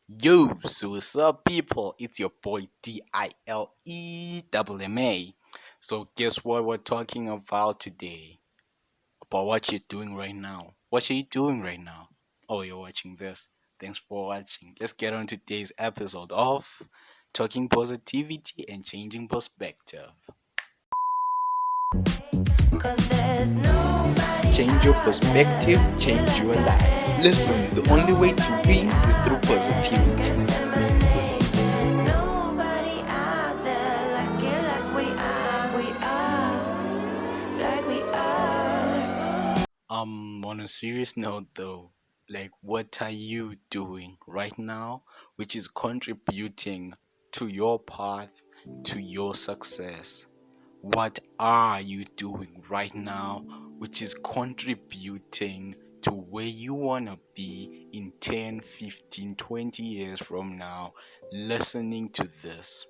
Yo, so what's up, people? It's your boy DILEMMA. So, guess what we're talking about today? About what you're doing right now. What are you doing right now? Oh, you're watching this. Thanks for watching. Let's get on today's episode of Talking Positivity and Changing Perspective. Change your perspective, change your life. Listen, the only way to win is through positivity. On a serious note though, like what are you doing right now which is contributing to your path, to your success? What are you doing right now which is contributing to where you want to be in 10, 15, 20 years from now? Listening to this,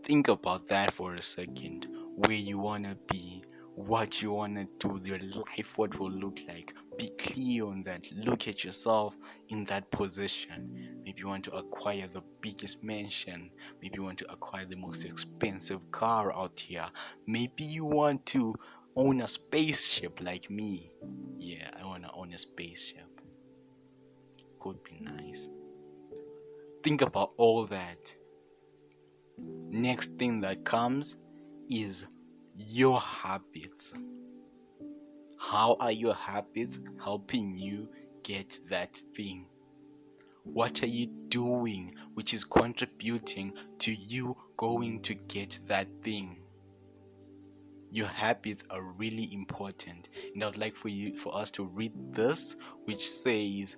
think about that for a second. Where you want to be, what you want to do, your life, what will look like. Be clear on that. Look at yourself in that position. Maybe you want to acquire the biggest mansion. Maybe you want to acquire the most expensive car out here. Maybe you want to own a spaceship like me. Yeah, I want to own a spaceship. Could be nice. Think about all that. Next thing that comes is your habits. How are your habits helping you get that thing? What are you doing which is contributing to you going to get that thing? Your habits are really important, and I would like for us to read this, which says,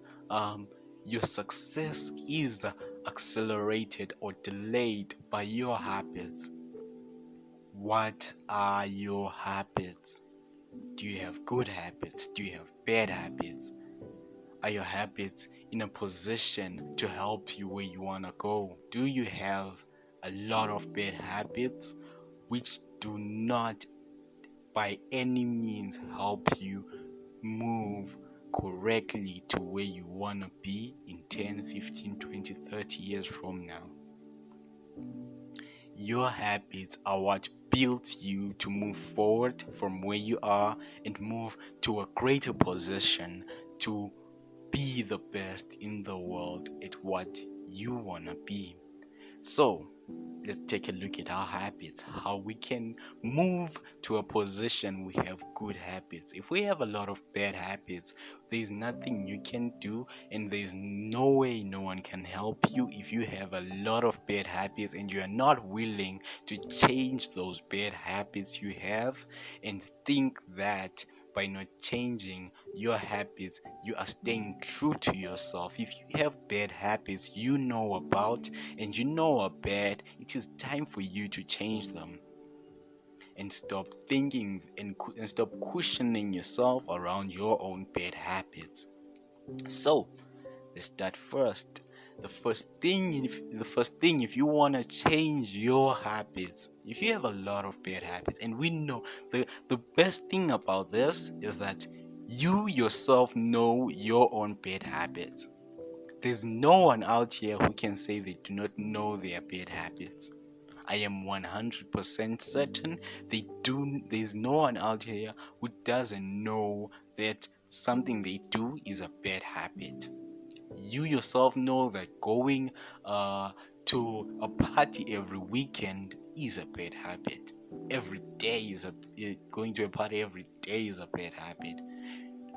your success is accelerated or delayed by your habits. What are your habits? Do you have good habits? Do you have bad habits? Are your habits in a position to help you where you want to go? Do you have a lot of bad habits which do not by any means help you move correctly to where you want to be in 10, 15, 20, 30 years from now? Your habits are what builds you to move forward from where you are and move to a greater position to be the best in the world at what you want to be. So, let's take a look at our habits, how we can move to a position we have good habits. If we have a lot of bad habits, there's nothing you can do, and there's no way no one can help you if you have a lot of bad habits and you are not willing to change those bad habits you have, and think that by not changing your habits, you are staying true to yourself. If you have bad habits you know about and you know are bad, it is time for you to change them and stop thinking and stop cushioning yourself around your own bad habits. So, let's start first. The first thing, if you want to change your habits, if you have a lot of bad habits, and we know the best thing about this is that you yourself know your own bad habits. There's no one out here who can say they do not know their bad habits. I am 100% certain they do. There's no one out here who doesn't know that something they do is a bad habit. You yourself know that going to a party every weekend is a bad habit. Going to a party every day is a bad habit.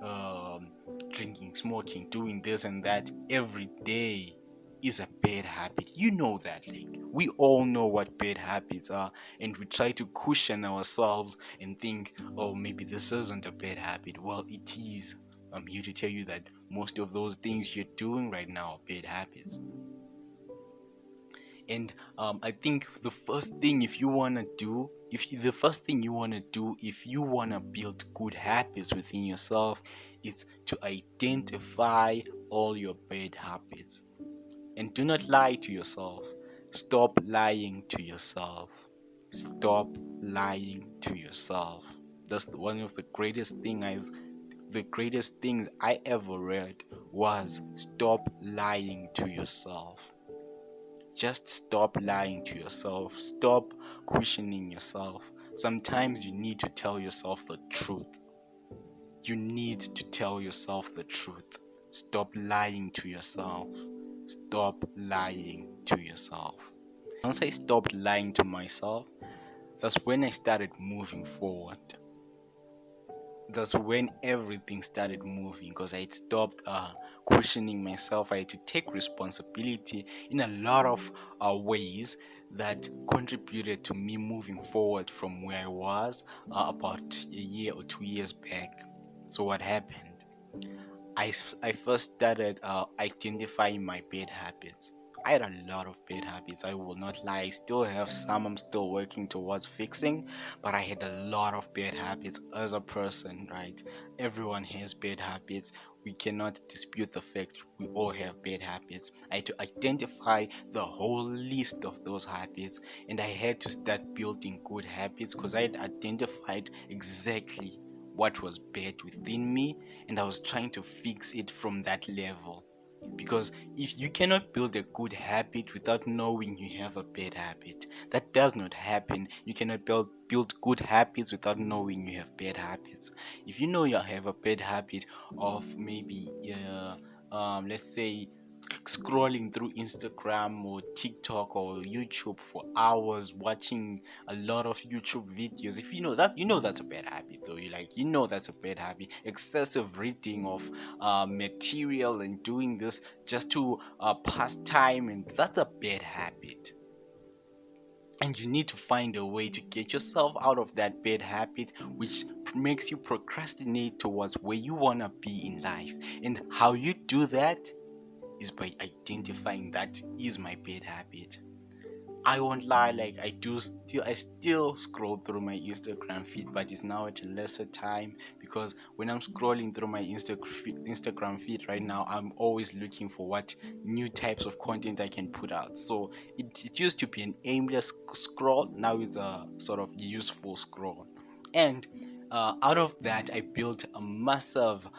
um, Drinking, smoking, doing this and that every day is a bad habit. You know that, like, we all know what bad habits are, and we try to cushion ourselves and think, oh, maybe this isn't a bad habit. Well, it is. I'm here to tell you that most of those things you're doing right now are bad habits. And I think the first thing if you want to do if you, the first thing you want to do if you want to build good habits within yourself is to identify all your bad habits. And do not lie to yourself. Stop lying to yourself. Stop lying to yourself. That's one of the greatest things the greatest things I ever read was stop lying to yourself. Just stop lying to yourself. Stop questioning yourself. Sometimes you need to tell yourself the truth. You need to tell yourself the truth. Stop lying to yourself. Stop lying to yourself. Once I stopped lying to myself, that's when I started moving forward. That's when everything started moving because I had stopped questioning myself. I had to take responsibility in a lot of ways that contributed to me moving forward from where I was about a year or 2 years back. So, what happened? I first started identifying my bad habits. I had a lot of bad habits. I will not lie. I still have some I'm still working towards fixing, but I had a lot of bad habits as a person, right? Everyone has bad habits. We cannot dispute the fact we all have bad habits. I had to identify the whole list of those habits, and I had to start building good habits because I had identified exactly what was bad within me, and I was trying to fix it from that level. Because if you cannot build a good habit without knowing you have a bad habit, that does not happen. You cannot build good habits without knowing you have bad habits. If you know you have a bad habit of maybe let's say scrolling through Instagram or TikTok or YouTube for hours, watching a lot of YouTube videos. If you know that, you know that's a bad habit, though. You know that's a bad habit. Excessive reading of material and doing this just to pass time, and that's a bad habit. And you need to find a way to get yourself out of that bad habit, which makes you procrastinate towards where you want to be in life. And how you do that is by identifying that is my bad habit. I won't lie, like I still scroll through my Instagram feed, but it's now at a lesser time because when I'm scrolling through my Instagram feed right now, I'm always looking for what new types of content I can put out. So it used to be an aimless scroll, now it's a sort of useful scroll. And out of that, I built a massive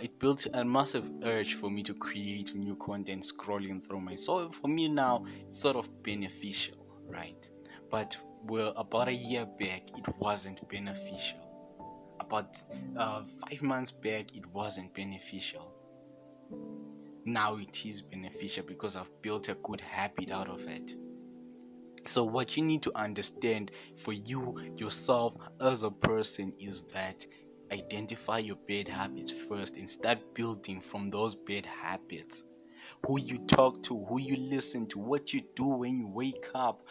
it built a massive urge for me to create new content scrolling through my, so for me now it's sort of beneficial, right? But well, about a year back it wasn't beneficial. About 5 months back it wasn't beneficial. Now it is beneficial because I've built a good habit out of it. So what you need to understand for you yourself as a person is that identify your bad habits first and start building from those bad habits. Who you talk to, who you listen to, what you do when you wake up,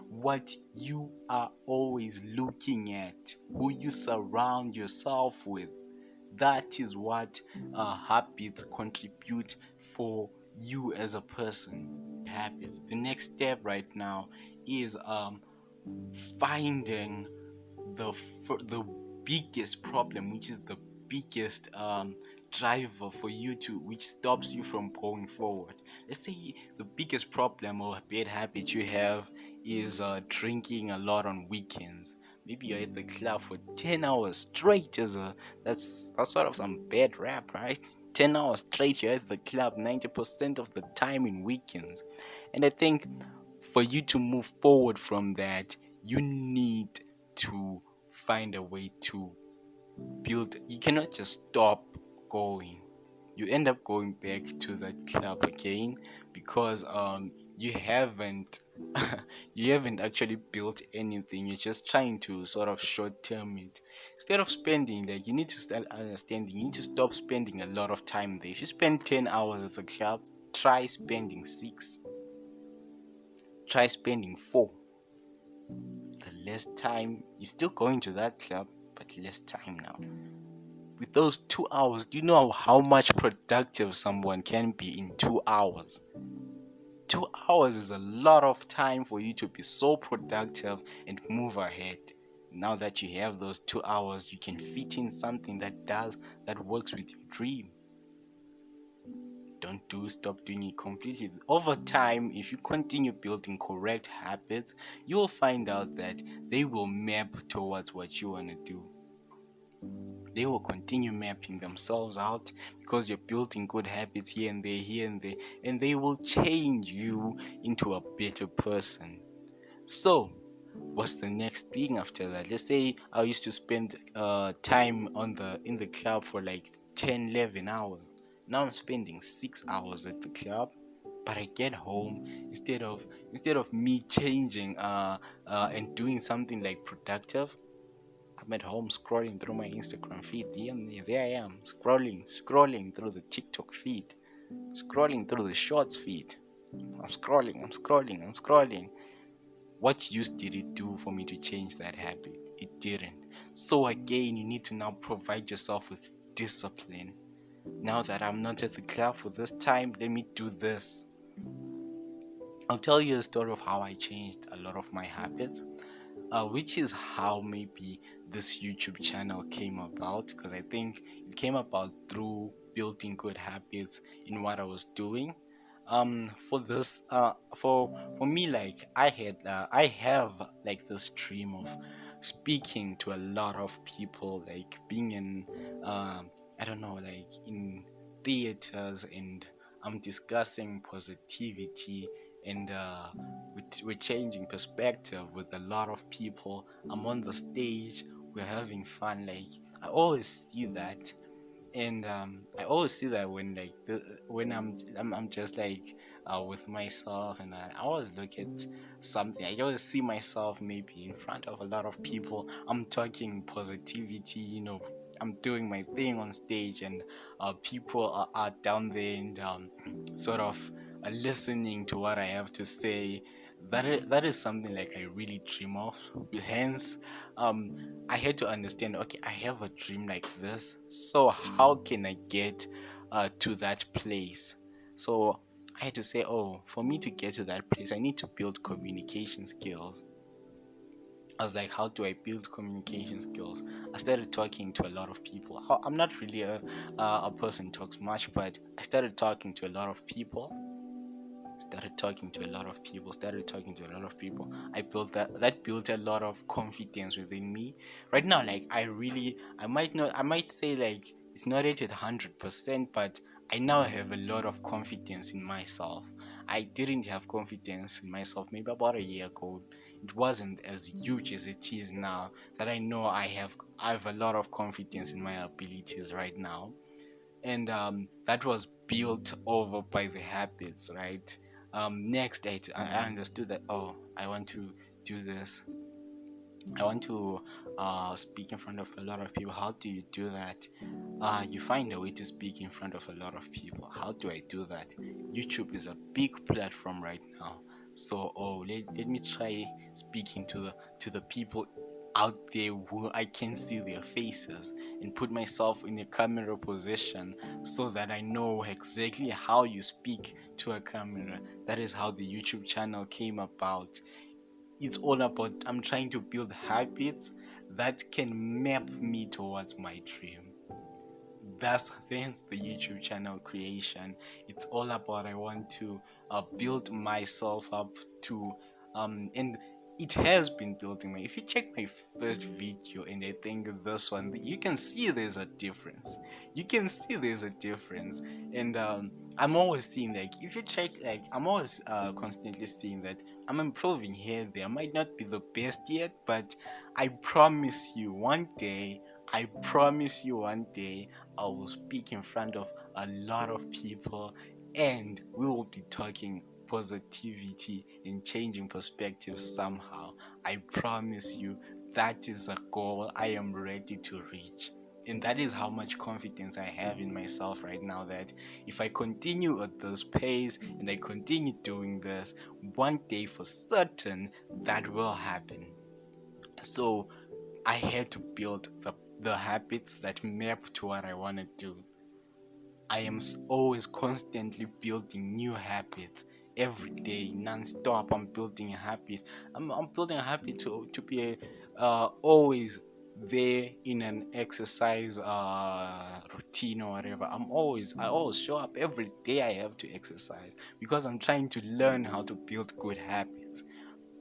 what you are always looking at, who you surround yourself with. That is what habits contribute for you as a person. Habits. The next step right now is finding the biggest problem, which is the biggest driver for you to, which stops you from going forward. Let's say the biggest problem or bad habit you have is drinking a lot on weekends. Maybe you're at the club for 10 hours straight. That's sort of some bad rap, right? 10 hours straight, you're at the club 90% of the time in weekends. And I think for you to move forward from that, you need to find a way to build. You cannot just stop going. You end up going back to that club again because you haven't you haven't actually built anything. You're just trying to sort of short term it. Instead of spending, like, you need to start understanding, you need to stop spending a lot of time there. If you spend 10 hours at the club, try spending 6, try spending 4. The less time, you're still going to that club, but less time now. With those 2 hours, do you know how much productive someone can be in 2 hours? 2 hours is a lot of time for you to be so productive and move ahead. Now that you have those 2 hours, you can fit in something that works with your dream. Stop doing it completely. Over time, if you continue building correct habits, you'll find out that they will map towards what you want to do. They will continue mapping themselves out because you're building good habits here and there, and they will change you into a better person. So, what's the next thing after that? Let's say I used to spend time on the in the club for like 10, 11 hours. Now I'm spending 6 hours at the club, but I get home instead of me changing and doing something like productive. I'm at home scrolling through my Instagram feed. Yeah, there I am, scrolling through the TikTok feed, scrolling through the Shorts feed. I'm scrolling. What use did it do for me to change that habit? It didn't. So again, you need to now provide yourself with discipline. Now that I'm not at the club for this time, let me do this. I'll tell you a story of how I changed a lot of my habits, which is how maybe this YouTube channel came about. Because I think it came about through building good habits in what I was doing. For this, for me, like I have like this dream of speaking to a lot of people, like being in, I don't know, like in theaters, and I'm discussing positivity and we're changing perspective with a lot of people. I'm on the stage, we're having fun. Like I always see that, and I always see that when like when I'm just like with myself, and I always look at something. I always see myself maybe in front of a lot of people. I'm talking positivity, I'm doing my thing on stage, and people are down there and sort of listening to what I have to say. That is something like I really dream of. Hence, um, I had to understand. Okay, I have a dream like this. So how can I get to that place? So I had to say, oh, for me to get to that place, I need to build communication skills. I was like, how do I build communication skills? I started talking to a lot of people. I'm not really a person who talks much, but I started talking to a lot of people. I built that built a lot of confidence within me. Right now, like I might say like it's not at 100%, but I now have a lot of confidence in myself. I didn't have confidence in myself maybe about a year ago. It wasn't as huge as it is now. That I know I have a lot of confidence in my abilities right now. And that was built over by the habits, right? Next, I understood that, oh, I want to do this. I want to speak in front of a lot of people. How do you do that? You find a way to speak in front of a lot of people. How do I do that? YouTube is a big platform right now. So, let me try speaking to the people out there who I can see their faces, and put myself in a camera position so that I know exactly how you speak to a camera. That is how the YouTube channel came about. It's all about I'm trying to build habits that can map me towards my dream. That's hence the YouTube channel creation. It's all about I want to build myself up to and it has been building me. If you check my first video and I think this one, you can see there's a difference. And I'm always seeing, like, if you check, like, I'm always constantly seeing that I'm improving here and there. I might not be the best yet, but I promise you one day. I promise you one day I will speak in front of a lot of people, and we will be talking positivity and changing perspectives somehow. I promise you that is a goal I am ready to reach. And that is how much confidence I have in myself right now, that if I continue at this pace and I continue doing this, one day for certain that will happen. So I had to build the habits that map to what I want to do. I am always constantly building new habits every day, non-stop. I'm building a habit. I'm building a habit to be always there in an exercise routine or whatever. I always show up every day. I have to exercise because I'm trying to learn how to build good habits.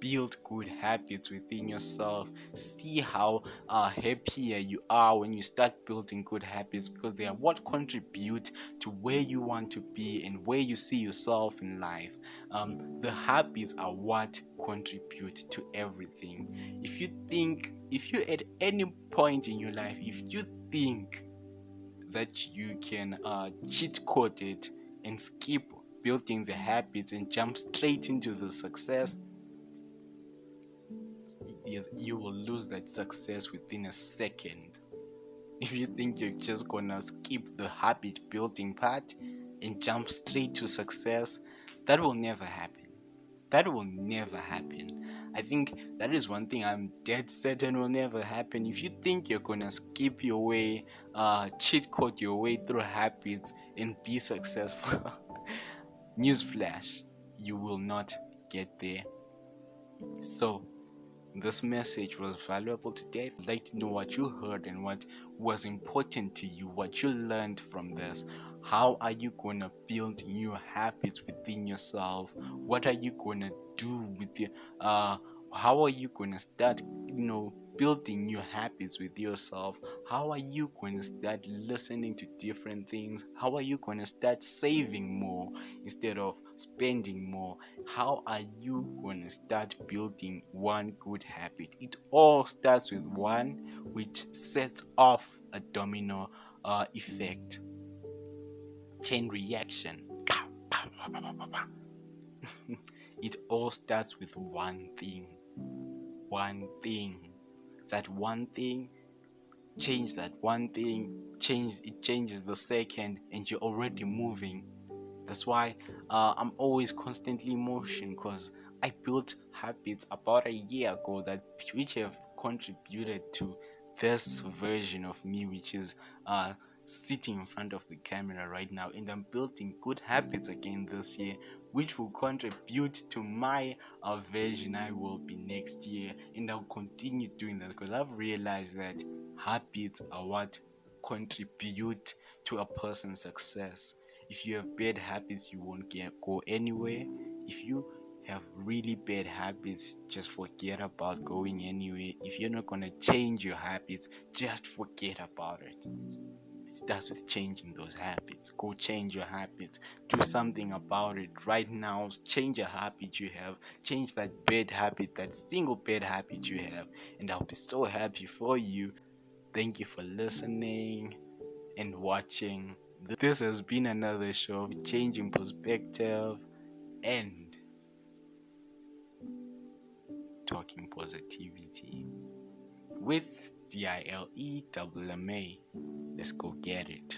build good habits within yourself. See how happier you are when you start building good habits, because they are what contribute to where you want to be and where you see yourself in life. The habits are what contribute to everything. If you at any point in your life, if you think that you can cheat code it and skip building the habits and jump straight into the success, you will lose that success within a second. If you think you're just gonna skip the habit building part and jump straight to success, that will never happen. That will never happen. I think that is one thing I'm dead certain will never happen. If you think you're gonna skip your way, cheat code your way through habits and be successful, newsflash, you will not get there. So, this message was valuable today. I'd like to know what you heard and what was important to you, what you learned from this. How are you going to build new habits within yourself? What are you going to do with your how are you going to start, building new habits with yourself? How are you going to start listening to different things? How are you going to start saving more instead of spending more? How are you going to start building one good habit? It all starts with one, which sets off a domino effect, chain reaction. It all starts with one thing. One thing. That one thing, change that one thing, changes the second, and you're already moving. That's why I'm always constantly in motion, because I built habits about a year ago which have contributed to this version of me, which is sitting in front of the camera right now, and I'm building good habits again this year, which will contribute to my version I will be next year, and I'll continue doing that because I've realized that habits are what contribute to a person's success. If you have bad habits, you won't go anywhere. If you have really bad habits, just forget about going anywhere. If you're not gonna change your habits, just forget about it. It starts with changing those habits. Go change your habits. Do something about it right now. Change a habit you have. Change that bad habit, that single bad habit you have, and I'll be so happy for you. Thank you for listening and watching. This has been another show of Changing Perspective and Talking Positivity with DILEMMA. Let's go get it.